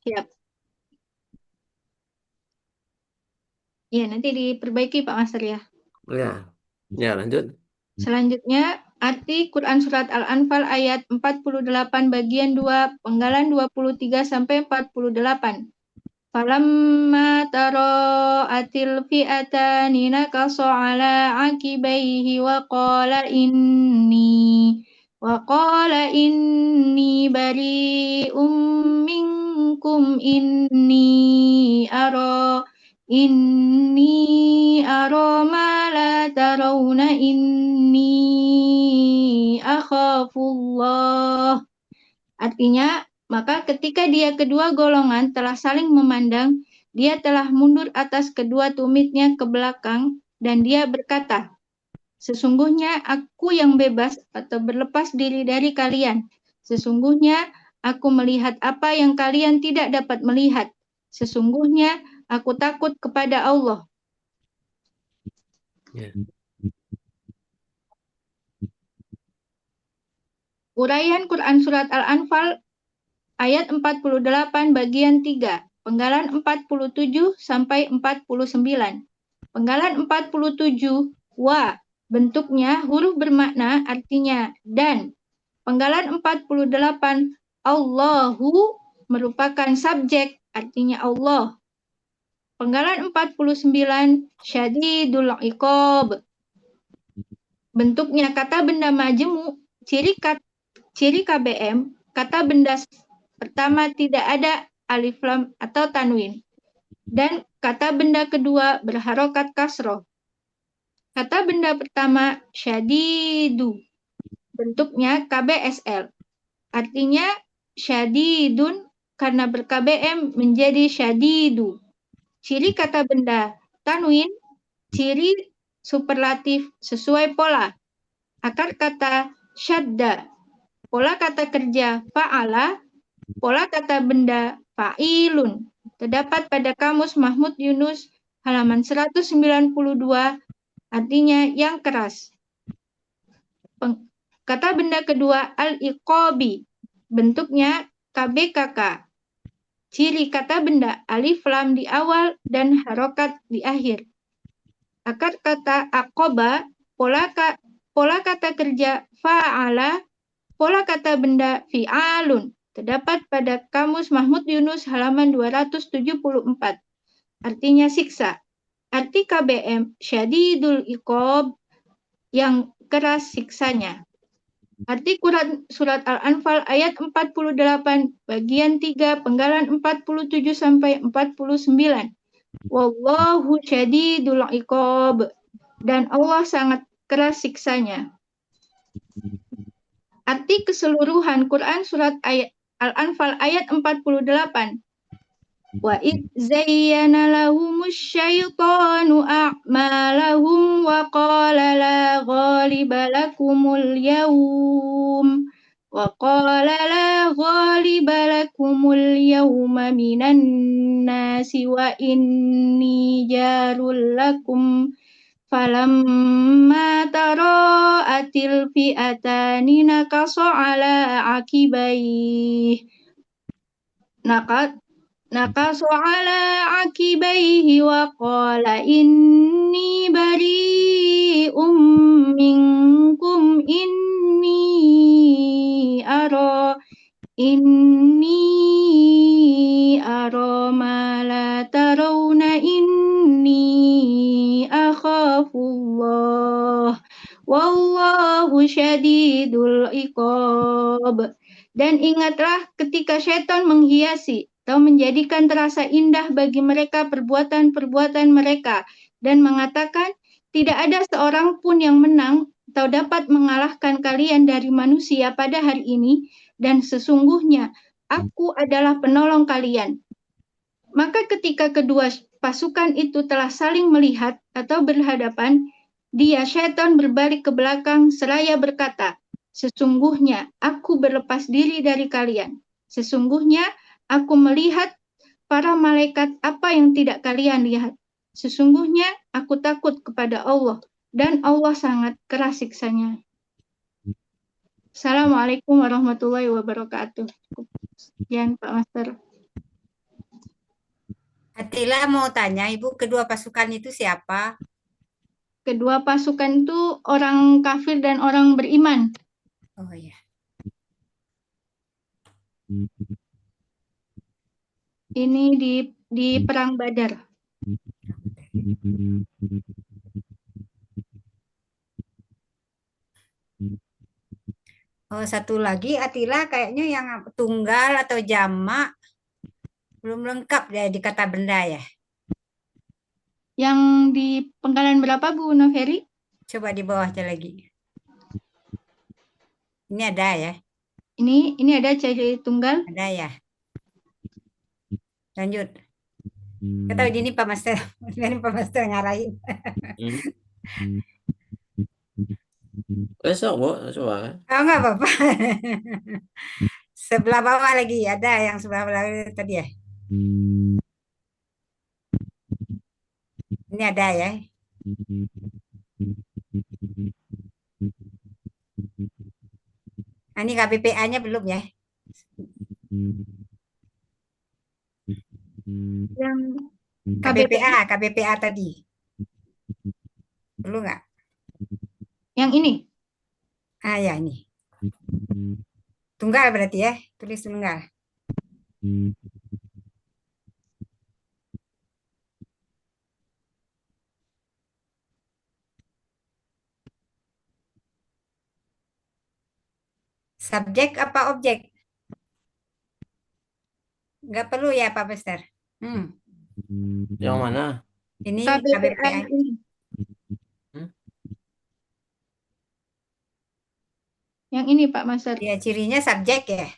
siap. Iya, nanti diperbaiki Pak Master ya. Ya, ya lanjut. Selanjutnya, arti Quran Surat Al-Anfal ayat 48 bagian 2, penggalan 23 sampai 48. Falamma tara'atil fi'atani nakasa ala akibaihi wa qala inni bari'um minkum inni ara ma la tarawna inni akhafullah. Artinya, maka ketika dia kedua golongan telah saling memandang, dia telah mundur atas kedua tumitnya ke belakang, dan dia berkata, sesungguhnya aku yang bebas atau berlepas diri dari kalian. Sesungguhnya aku melihat apa yang kalian tidak dapat melihat. Sesungguhnya aku takut kepada Allah. Ya. Uraian Quran Surat Al-Anfal ayat 48 bagian 3, penggalan 47 sampai 49. Penggalan 47, wa, bentuknya huruf bermakna artinya dan. Penggalan 48, Allahu, merupakan subjek artinya Allah. Penggalan 49, syadidul iqab, bentuknya kata benda majemuk, ciri KBM, kata benda pertama tidak ada alif lam atau tanwin. Dan kata benda kedua berharokat kasroh. Kata benda pertama syadidu, bentuknya KBSL. Artinya syadidun karena ber-KBM menjadi syadidu. Ciri kata benda tanwin, ciri superlatif sesuai pola. Akar kata syadda, pola kata kerja fa'ala, pola kata benda fa'ilun. Terdapat pada Kamus Mahmud Yunus halaman 192, artinya yang keras. Kata benda kedua al-iqabi, bentuknya KBKK. Ciri kata benda alif lam di awal dan harokat di akhir. Akar kata aqoba, pola kata kerja fa'ala, pola kata benda fi'alun. Terdapat pada Kamus Mahmud Yunus halaman 274. Artinya siksa. Arti KBM, syadidul iqab, yang keras siksanya. Arti Quran Surat Al-Anfal ayat 48 bagian 3 penggalan 47 sampai 49. Wallahu syadidul iqab, dan Allah sangat keras siksanya. Arti keseluruhan Quran Surat Al-Anfal ayat 48. Wa id zayyana lahumus syaitanu a'malahum wa qala la ghaliba lakumul yawm wa qala la ghaliba qibalakumul yawma minan nasi wa inni jarul lakum falamma tara'atil fi'atani nakasa ala akibaih nakasu ala akibaihi wa qala inni bari'um minkum inni ara ma la tarawna inni akhafullah wallahu syadidul iqab. Dan ingatlah ketika syaitan menghiasi atau menjadikan terasa indah bagi mereka perbuatan-perbuatan mereka dan mengatakan, tidak ada seorang pun yang menang atau dapat mengalahkan kalian dari manusia pada hari ini, dan sesungguhnya aku adalah penolong kalian. Maka ketika kedua pasukan itu telah saling melihat atau berhadapan, syaitan berbalik ke belakang seraya berkata, sesungguhnya aku berlepas diri dari kalian. Sesungguhnya aku melihat para malaikat apa yang tidak kalian lihat. Sesungguhnya aku takut kepada Allah dan Allah sangat keras siksanya. Assalamualaikum warahmatullahi wabarakatuh. Sekian Pak Master. Atila mau tanya, Ibu, kedua pasukan itu siapa? Kedua pasukan itu orang kafir dan orang beriman. Oh ya. Ini di perang Badar. Oh, satu lagi Atila kayaknya yang tunggal atau jamak belum lengkap ya di kata benda ya. Yang di penggalan berapa Bu Noveri? Coba di bawahnya lagi. Ini ada ya? Ini ada ciri tunggal. Ada ya. Lanjut. Kata ini Pak Master, ini Pak Master ngarahin. Besok Bu, coba kan. Oh, enggak apa-apa. Sebelah bawah lagi ada yang sebelah bawah tadi ya. Ini ada ya. Nah, ini KBPA-nya belum ya? Yang KBPA tadi. Perlu nggak? Yang ini. Ah ya ini. Tunggal berarti ya, tulis tunggal. Subjek apa objek? Nggak perlu ya Pak Bester. Yang mana? Ini KBPA KBPA. ini. Yang ini Pak Master. Ya, cirinya subjek ya.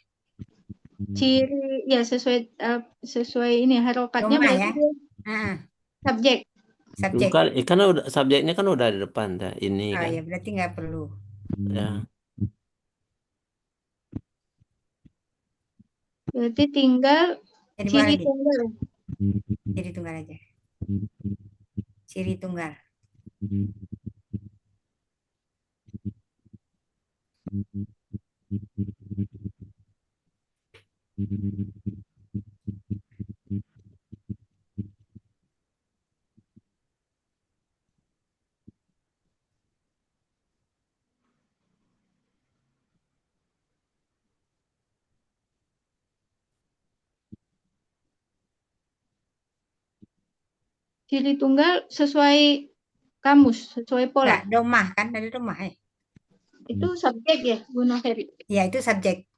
Ciri ya sesuai ini harokatnya Doma berarti ya. dia subjek. Subjek. Kan udah subjeknya kan udah di depan dah ini Oh kan. ya, berarti nggak perlu. Ya. Berarti tinggal Jadi ciri lagi. tunggal. Ciri tunggal aja. Ciri tunggal. Ciri tunggal sesuai kamus, sesuai pola. Nggak, domah kan dari domah ya. Itu subjek ya, Bu Noveri. Ya, itu subjek.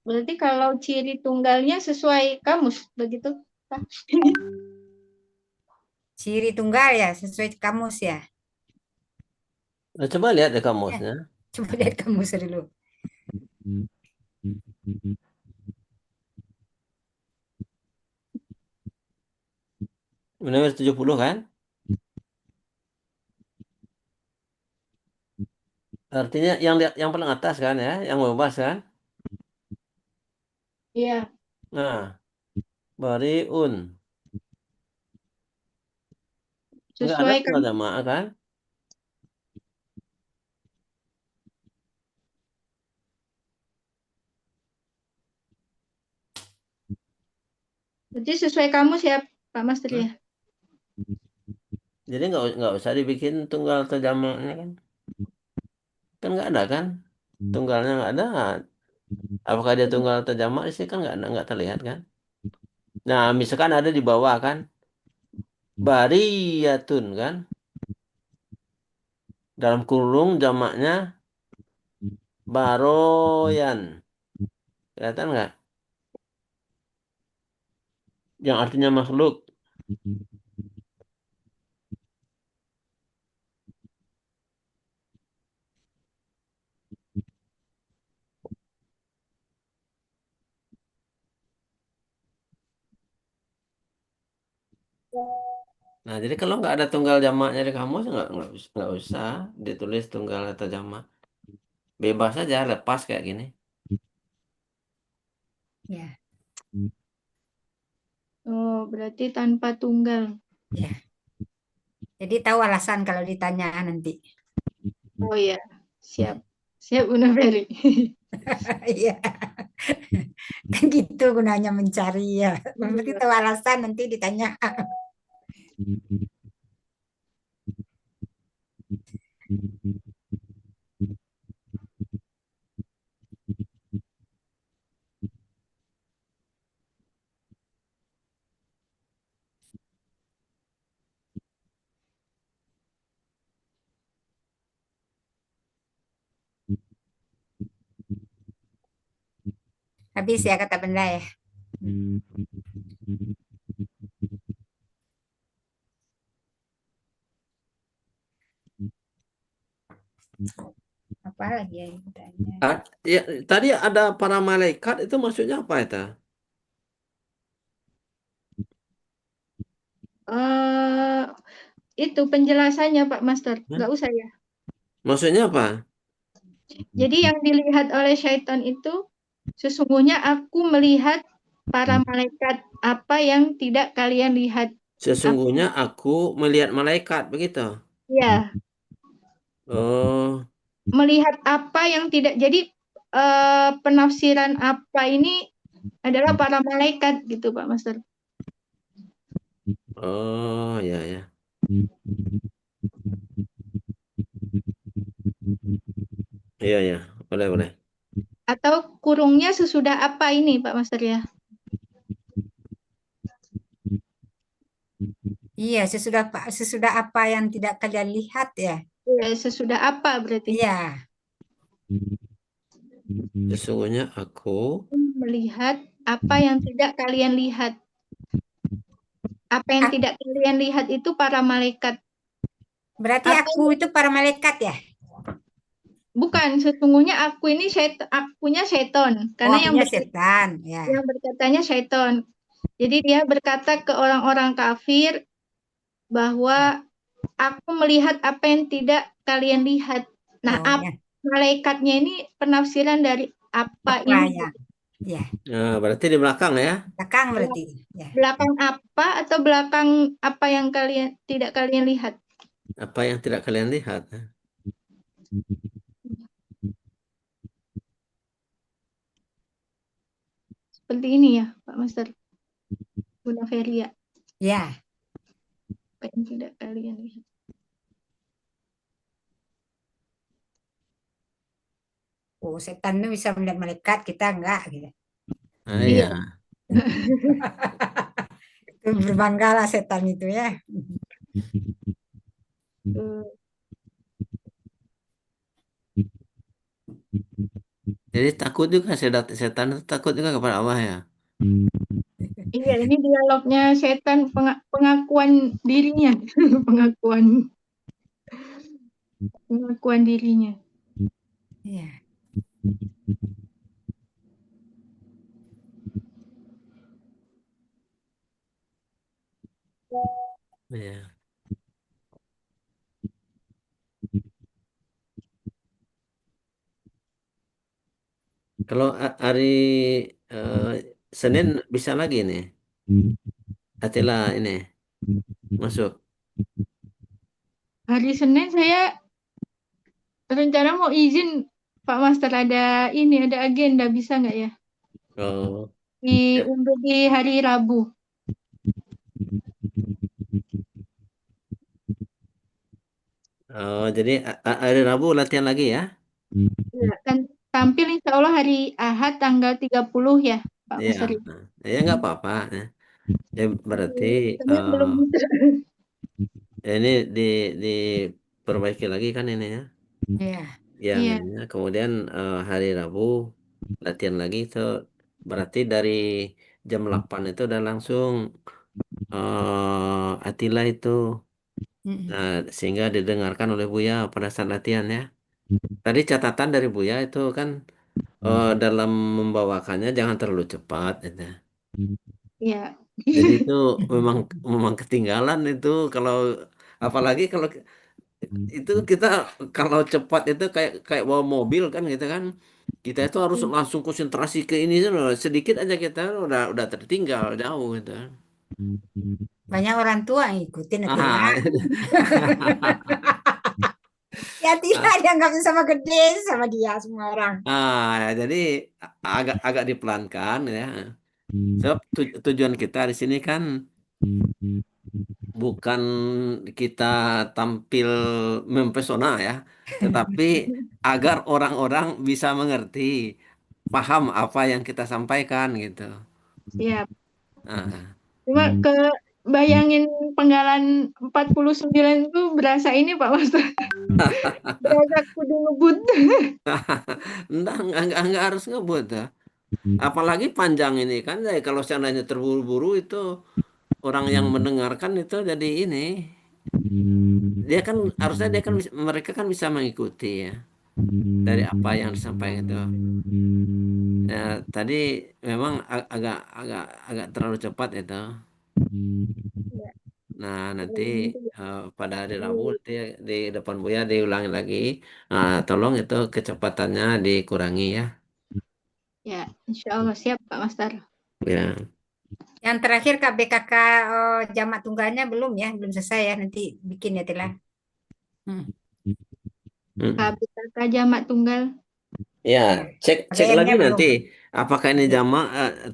Berarti kalau ciri tunggalnya sesuai kamus, begitu? Ciri tunggal ya, sesuai kamus ya. Nah, coba lihat deh kamusnya. Coba lihat kamus dulu. Nomor 70 kan? Artinya yang paling atas kan ya, yang bebas kan? Iya. Nah, bariun. Enggak ada tunggal Sesuaikan. jamaah kan? Berarti sesuai kamus ya, Pak Master Hah? ya? Jadi nggak usah dibikin tunggal atau jamaknya kan? Kan nggak ada kan? Tunggalnya nggak ada. Apakah dia tunggal atau jamak sih kan nggak terlihat kan? Nah, misalkan ada di bawah kan? Bariyatun kan? Dalam kurung jamaknya baroyan. Kelihatan nggak? Yang artinya makhluk. Nah, jadi kalau nggak ada tunggal jamaknya di kamus nggak usah ditulis tunggal atau jamak. Bebas saja, lepas kayak gini. Ya, Oh, berarti tanpa tunggal. ya. Jadi tahu alasan kalau ditanya nanti. Oh iya, siap. Siap, Bunda Ferry. Iya. Kan gitu gunanya mencari ya. Berarti tahu alasan nanti ditanya. Habis ya kata benda ya. Apa lagi ya yang ditanya? Ya, tadi ada para malaikat itu maksudnya apa itu? eh itu penjelasannya Pak Master. Hah? Nggak usah ya. Maksudnya apa? Jadi yang dilihat oleh syaitan itu sesungguhnya aku melihat para malaikat apa yang tidak kalian lihat. Sesungguhnya aku melihat malaikat, begitu. Ya, Oh, melihat apa yang tidak. Jadi penafsiran apa ini adalah para malaikat gitu Pak Master. oh ya ya. Iya ya, boleh boleh. Atau kurungnya sesudah apa ini Pak Master ya? Iya, sesudah apa yang tidak kalian lihat ya. Ya, sesudah apa berarti? Iya, Sesungguhnya aku Melihat apa yang tidak kalian lihat. Apa yang Ak- tidak kalian lihat itu para malaikat. berarti Apa aku itu para malaikat ya. bukan, sesungguhnya aku ini akunya seton. Oh, Karena akunya setan ya. yang berkatanya seton. Jadi dia berkata ke orang-orang kafir bahwa aku melihat apa yang tidak kalian lihat. Nah, Oh ya, malaikatnya ini penafsiran dari apa apa ini? ya. Ya, nah, berarti di belakang ya. belakang berarti. Ya. Belakang apa atau belakang apa yang kalian tidak kalian lihat? Apa yang tidak kalian lihat? Seperti ini ya, Pak Master. Bunda Feria. Ya. Apa yang tidak kalian lihat? Oh, setan itu bisa melihat malaikat, kita enggak gitu. Ah, Iya. iya. Itu berbanggalah setan itu ya. Eh, Jadi takut juga setan itu takut juga kepada Allah ya. Iya, ini dialognya setan pengakuan dirinya, pengakuan dirinya. Iya. Iya. Kalau hari Senin bisa lagi nih. Atila ini masuk. Hari Senin saya rencana mau izin Pak Master, ada agenda, bisa nggak ya? Oh, Untuk di hari Rabu. oh jadi hari Rabu latihan lagi ya? Ya, kan tampil insya Allah hari Ahad tanggal 30 ya Pak Iya, Master. nah, ya nggak apa-apa. Ya berarti Senin belum bisa. ini diperbaiki lagi kan ini ya? Iya. Yang Iya, ininya. Kemudian hari Rabu latihan lagi itu berarti dari jam 8 itu udah langsung Attila itu. Mm-mm. Nah, sehingga didengarkan oleh Buya pada saat latihan ya. Tadi catatan dari Buya itu kan dalam membawakannya jangan terlalu cepat gitu. iya. Jadi itu memang memang ketinggalan itu kalau apalagi kalau itu kita kalau cepat itu kayak kayak bawa mobil kan gitu kan. Kita itu harus langsung konsentrasi ke ini sedikit aja kita udah tertinggal jauh gitu. Banyak orang tua yang ikutin Atila. Ah, Ya Atila dia nggak bisa sama gede sama dia semua orang. jadi agak agak dipelankan ya. Sebab tujuan kita di sini kan bukan kita tampil mempesona ya, tetapi agar orang-orang bisa mengerti, paham apa yang kita sampaikan gitu. Siap. Nah, Cuma bayangin penggalan 49 itu berasa ini Pak Master. Berasa kudu ngebut. enggak harus ngebut ya. Apalagi panjang ini kan, kalau seandainya terburu-buru itu orang yang mendengarkan itu jadi ini, dia kan harusnya mereka kan bisa mengikuti ya dari apa yang disampaikan itu. Ya, tadi memang agak agak agak terlalu cepat itu. Nah, nanti pada hari Rabu nanti di depan Buya diulangi lagi. Nah, tolong itu kecepatannya dikurangi ya. Ya, insya Allah siap Pak Master. Ya. Yang terakhir KBKK jamak tunggalnya belum ya, belum selesai ya, nanti bikin ya Tila. Mm. KBKK Jamak Tunggal. Ya, cek cek lagi KBM-nya belum. nanti apakah ini Oke. jamak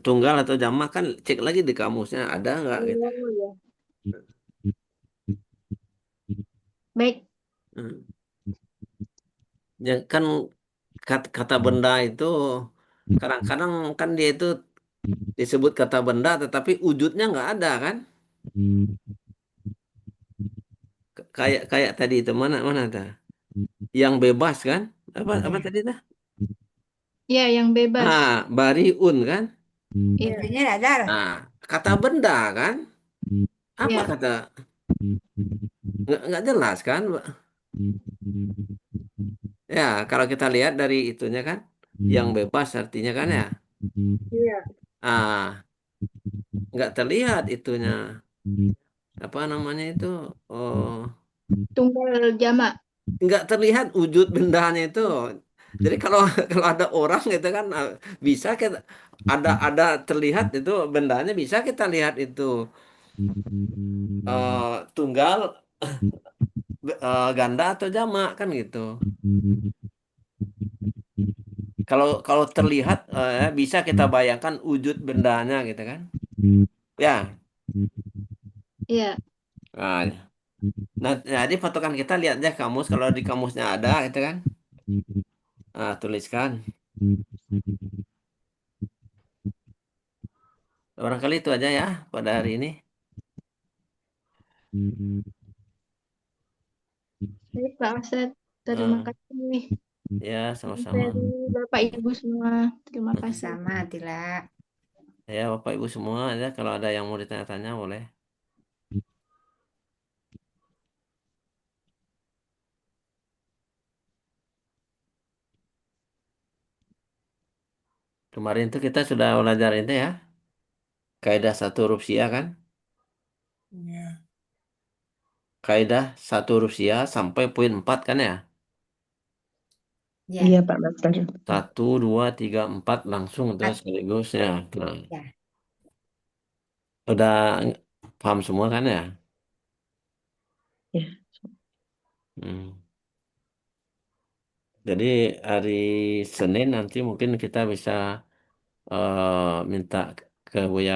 tunggal atau jamak kan cek lagi di kamusnya ada nggak gitu. Oh, ya. Baik. Hmm. Ya kan kata benda itu kadang-kadang kan dia itu disebut kata benda tetapi wujudnya nggak ada kan? Kayak kayak tadi itu mana mana dah? Yang bebas kan? Apa Ya. tadi dah? Ya, yang bebas. Bariun kan? Ya, Tentunya ada. Nah, kata benda kan? Apa ya, kata? Nggak jelas kan? Ya, kalau kita lihat dari itunya kan, yang bebas artinya kan ya. ya. Ah, nggak terlihat itunya. Apa namanya itu? Oh, Tunggal Jamak. nggak terlihat wujud bendanya itu. Jadi kalau kalau ada orang gitu kan bisa kita ada terlihat itu bendanya bisa kita lihat itu tunggal ganda atau jamak kan gitu. Kalau kalau terlihat bisa kita bayangkan wujud bendanya gitu kan. Ya. Ya, Nah, jadi patokan kita lihat aja kamus kalau di kamusnya ada gitu kan. Tuliskan. Barangkali itu aja ya pada hari ini. baik Pak Master. Terima Eh, kasih. ya, sama-sama. Dari Bapak Ibu semua. Terima kasih. Sama Tila. Ya, Bapak Ibu semua ya kalau ada yang mau ditanya-tanya boleh. Kemarin itu kita sudah belajar itu ya. Kaidah satu huruf Sia kan? Ya. Kaidah satu huruf Sia sampai poin 4 kan ya? Ya. Iya Pak Master. 1, 2, 3, 4 langsung itu Empat. sekaligus ya. Nah, Ya. udah paham semua kan ya? Ya. Hmm. Jadi hari Senin nanti mungkin kita bisa minta ke Buya